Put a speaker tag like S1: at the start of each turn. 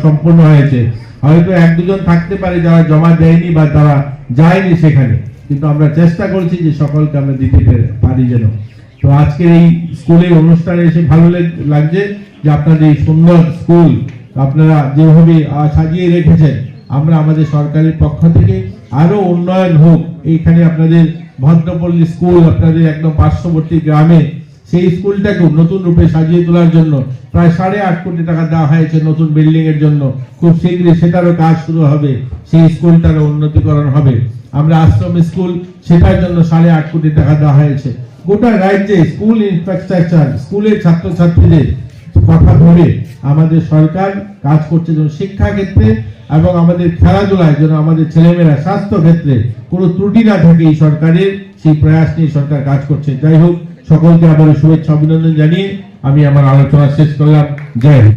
S1: সম্পূর্ণ হয়েছে। হয়তো এক দুজন থাকতে পারে যারা জমা দেয়নি বা তারা যায়নি সেখানে, কিন্তু আমরা চেষ্টা করছি যে সকলকে আমরা দিতে পারি যেন। তো আজকের এই স্কুলের অনুষ্ঠানে এসে ভালো লাগছে যে আপনাদের এই সুন্দর স্কুল আপনারা যেভাবে সাজিয়ে রেখেছেন। আমরা আমাদের সরকারের পক্ষ থেকে আরো উন্নয়ন হোক, এইখানে আপনাদের ভদ্রপল্লী স্কুল আপনাদের একদম পার্শ্ববর্তী গ্রামে, সেই স্কুলটাকে নতুন রূপে সাজিয়ে তোলার জন্য প্রায় 8.5 কোটি টাকা দেওয়া হয়েছে নতুন বিল্ডিং এর জন্য। খুব শীঘ্রই সেটারও কাজ শুরু হবে, সেই স্কুলটারও উন্নতিকরণ হবে। আমরা আশ্রম স্কুল, সেটার জন্য 8.5 কোটি টাকা দেওয়া হয়েছে। গোটা রাজ্যে স্কুল ইনফ্রাস্ট্রাকচার, স্কুলের ছাত্রছাত্রীদের কথা ভেবে আমাদের সরকার কাজ করছে যেন শিক্ষা ক্ষেত্রে এবং আমাদের খেলাধুলায় যেন আমাদের ছেলেমেয়েরা স্বাস্থ্য ক্ষেত্রে কোনো ত্রুটি না থাকে, এই সরকারের সেই প্রয়াস নিয়ে সরকার কাজ করছে। যাই হোক, সকলকে আবার শুভেচ্ছা অভিনন্দন জানিয়ে আমি আমার আলোচনা শেষ করলাম। জয় হিন্দ।